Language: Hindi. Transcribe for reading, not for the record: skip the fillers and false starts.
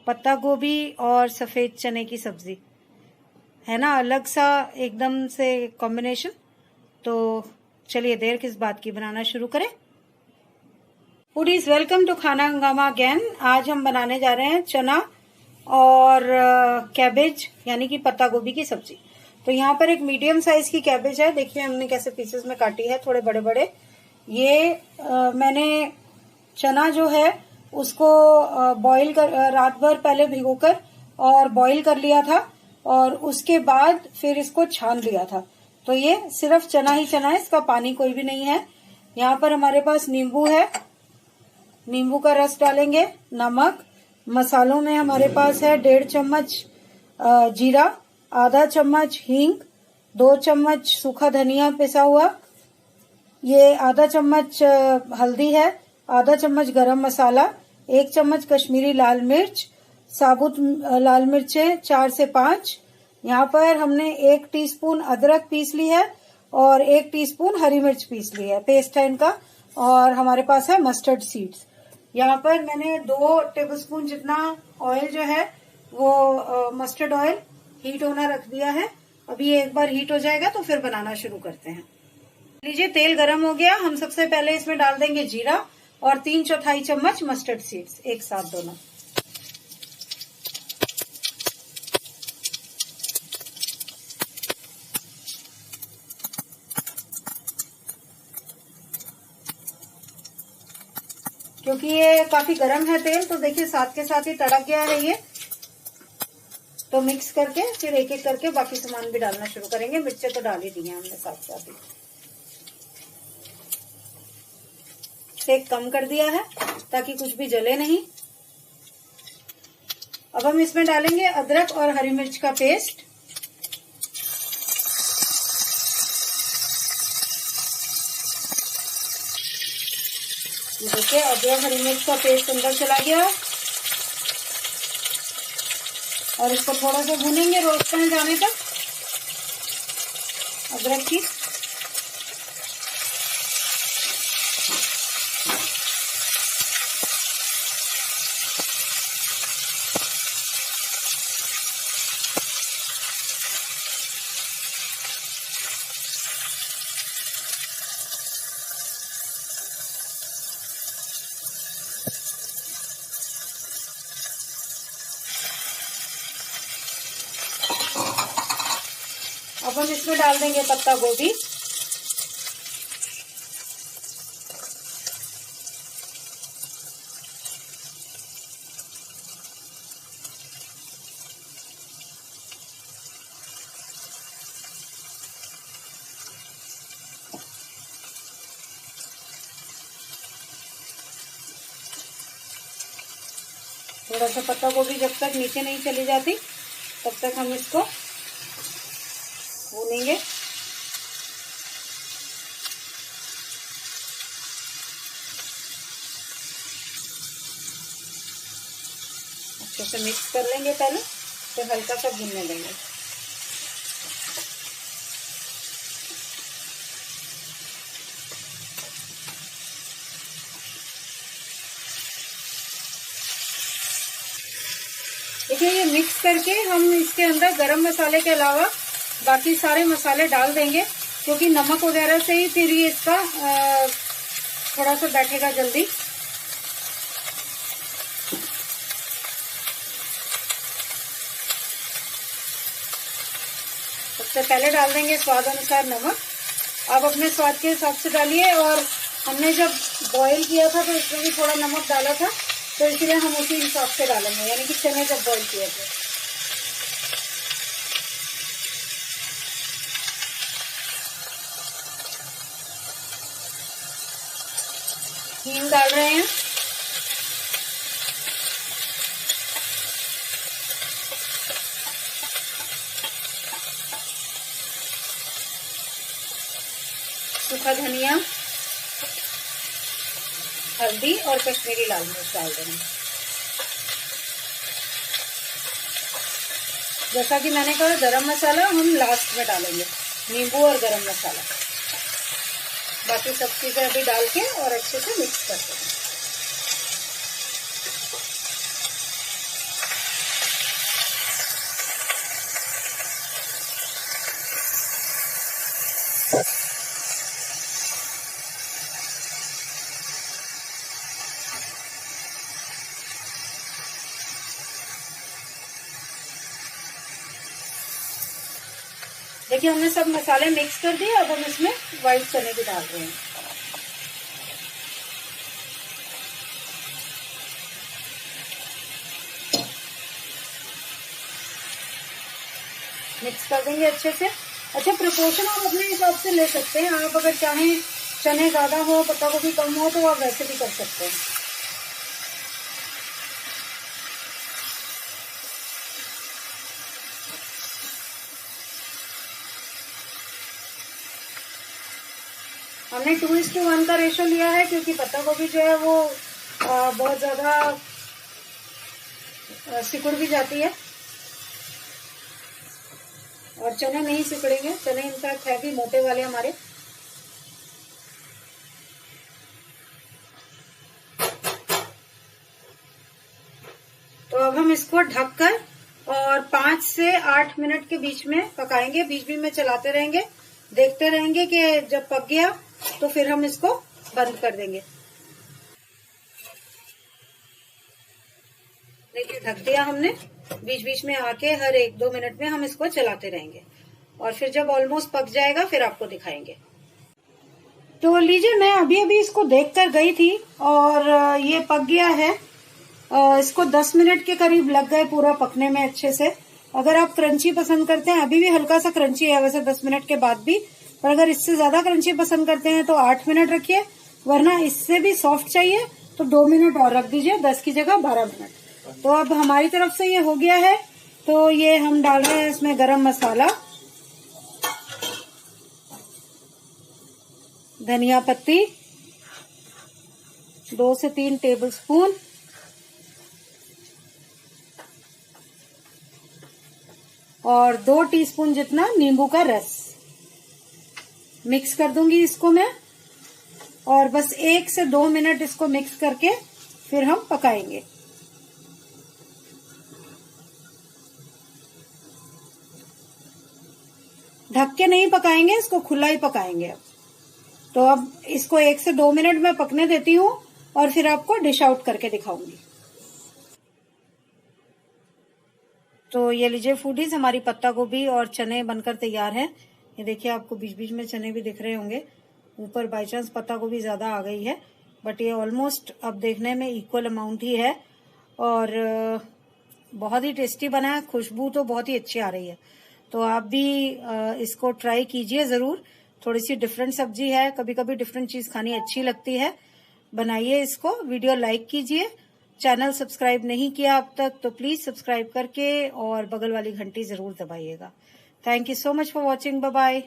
पत्ता गोभी और सफेद चने की सब्जी है ना, अलग सा एकदम से कॉम्बिनेशन। तो चलिए देर किस बात की, बनाना शुरू करें। फूडीज वेलकम टू खाना हंगामा अगेन। आज हम बनाने जा रहे हैं चना और कैबेज यानी कि पत्ता गोभी की सब्जी। तो यहाँ पर एक मीडियम साइज की कैबेज है, देखिए हमने कैसे पीसेस में काटी है, थोड़े बड़े बड़े। ये मैंने चना जो है उसको बॉईल कर रात भर पहले भिगोकर और बॉईल कर लिया था और उसके बाद फिर इसको छान लिया था। तो ये सिर्फ चना ही चना है, इसका पानी कोई भी नहीं है। यहाँ पर हमारे पास नींबू है, नींबू का रस डालेंगे। नमक, मसालों में हमारे पास है 1.5 चम्मच जीरा, आधा चम्मच हींग, 2 चम्मच सूखा धनिया पिसा हुआ, ये आधा चम्मच हल्दी है, आधा चम्मच गरम मसाला, 1 चम्मच कश्मीरी लाल मिर्च, साबुत लाल मिर्चें 4 से 5। यहाँ पर हमने 1 टीस्पून अदरक पीस ली है और 1 टीस्पून हरी मिर्च पीस ली है, पेस्ट है इनका। और हमारे पास है मस्टर्ड सीड्स। यहाँ पर मैंने 2 टेबलस्पून जितना ऑयल जो है वो मस्टर्ड ऑयल हीट होना रख दिया है। अभी ये एक बार हीट हो जाएगा तो फिर बनाना शुरू करते हैं। लीजिए तेल गरम हो गया। हम सबसे पहले इसमें डाल देंगे जीरा और 3/4 चम्मच मस्टर्ड सीड्स एक साथ दोनों। क्योंकि ये काफी गर्म है तेल, तो देखिए साथ के साथ ही तड़क गया है ये। तो मिक्स करके फिर एक एक करके बाकी सामान भी डालना शुरू करेंगे। मिर्चें तो डाल ही दी हैं हमने साथ साथ ही। सेक कम कर दिया है ताकि कुछ भी जले नहीं। अब हम इसमें डालेंगे अदरक और हरी मिर्च का पेस्ट। देखिए अदरक हरी मिर्च का पेस्ट अंदर चला गया और इसको थोड़ा सा भूनेंगे रोस्ट करने जाने तक अदरक की। अब हम इसमें डाल देंगे पत्ता गोभी। थोड़ा सा पत्ता गोभी जब तक नीचे नहीं चली जाती तब तक हम इसको भूनेंगे। अच्छे से मिक्स कर लेंगे पहले, फिर हल्का सा भूनने देंगे। देखिए ये मिक्स करके हम इसके अंदर गरम मसाले के अलावा बाकी सारे मसाले डाल देंगे, क्योंकि नमक वगैरह से ही फिर ये इसका थोड़ा सा बैठेगा जल्दी। सबसे पहले डाल देंगे स्वाद अनुसार नमक। आप अपने स्वाद के हिसाब से डालिए। और हमने जब बॉईल किया था तो इसमें भी थोड़ा नमक डाला था, तो इसलिए हम उसी हिसाब से डालेंगे, यानी कि चने जब बॉईल किए थे। हींग डाल रहे हैं। सूखा धनिया, हल्दी और कश्मीरी लाल मिर्च डाल देंगे। जैसा कि मैंने कहा गरम मसाला हम लास्ट में डालेंगे, नींबू और गरम मसाला। बाकी सब चीजें अभी डाल के और अच्छे से मिक्स करते हैं। देखिए हमने सब मसाले मिक्स कर दिए। अब हम इसमें व्हाइट चने भी डाल रहे हैं। मिक्स कर देंगे अच्छे से। अच्छा, प्रिपोर्शन आप अपने हिसाब से ले सकते हैं। आप अगर चाहें चने ज्यादा हो, पत्ता गोभी कम हो, तो आप वैसे भी कर सकते हैं। हमने 2:1 का रेशो लिया है क्योंकि पत्ता गोभी जो है वो बहुत ज्यादा सिकुड़ भी जाती है और चने नहीं सिकुड़ेंगे। चने इनफैक्ट है भी मोटे वाले हमारे। तो अब हम इसको ढककर और 5 से 8 मिनट के बीच में पकाएंगे। बीच बीच में चलाते रहेंगे, देखते रहेंगे कि जब पक गया तो फिर हम इसको बंद कर देंगे। देखिए ढक दिया हमने। बीच बीच में आके हर 1-2 मिनट में हम इसको चलाते रहेंगे और फिर जब ऑलमोस्ट पक जाएगा फिर आपको दिखाएंगे। तो लीजिए, मैं अभी अभी इसको देख कर गई थी और ये पक गया है। इसको 10 मिनट के करीब लग गए पूरा पकने में अच्छे से। अगर आप क्रंची पसंद करते हैं, अभी भी हल्का सा क्रंची है वैसे 10 मिनट के बाद भी, पर अगर इससे ज्यादा क्रंची पसंद करते हैं तो 8 मिनट रखिए, वरना इससे भी सॉफ्ट चाहिए तो 2 मिनट और रख दीजिए, 10 की जगह 12 मिनट। तो अब हमारी तरफ से ये हो गया है। तो ये हम डाल रहे हैं इसमें गरम मसाला, धनिया पत्ती 2 से 3 टेबलस्पून, और 2 टीस्पून जितना नींबू का रस मिक्स कर दूंगी इसको मैं। और बस 1 से 2 मिनट इसको मिक्स करके फिर हम पकाएंगे। ढक के नहीं पकाएंगे, इसको खुला ही पकाएंगे। अब तो अब इसको 1 से 2 मिनट में पकने देती हूँ और फिर आपको डिश आउट करके दिखाऊंगी। तो ये लीजिए फूडीज, हमारी पत्ता गोभी और चने बनकर तैयार हैं। ये देखिए, आपको बीच बीच में चने भी दिख रहे होंगे। ऊपर बाई चांस पत्ता गोभी ज्यादा आ गई है, बट ये ऑलमोस्ट अब देखने में इक्वल अमाउंट ही है और बहुत ही टेस्टी बना है। खुशबू तो बहुत ही अच्छी आ रही है। तो आप भी इसको ट्राई कीजिए जरूर। थोड़ी सी डिफरेंट सब्जी है, कभी कभी डिफरेंट चीज खानी अच्छी लगती है। बनाइए इसको, वीडियो लाइक कीजिए। चैनल सब्सक्राइब नहीं किया अब तक तो प्लीज सब्सक्राइब करके और बगल वाली घंटी जरूर दबाइएगा। Thank you so much for watching. Bye bye.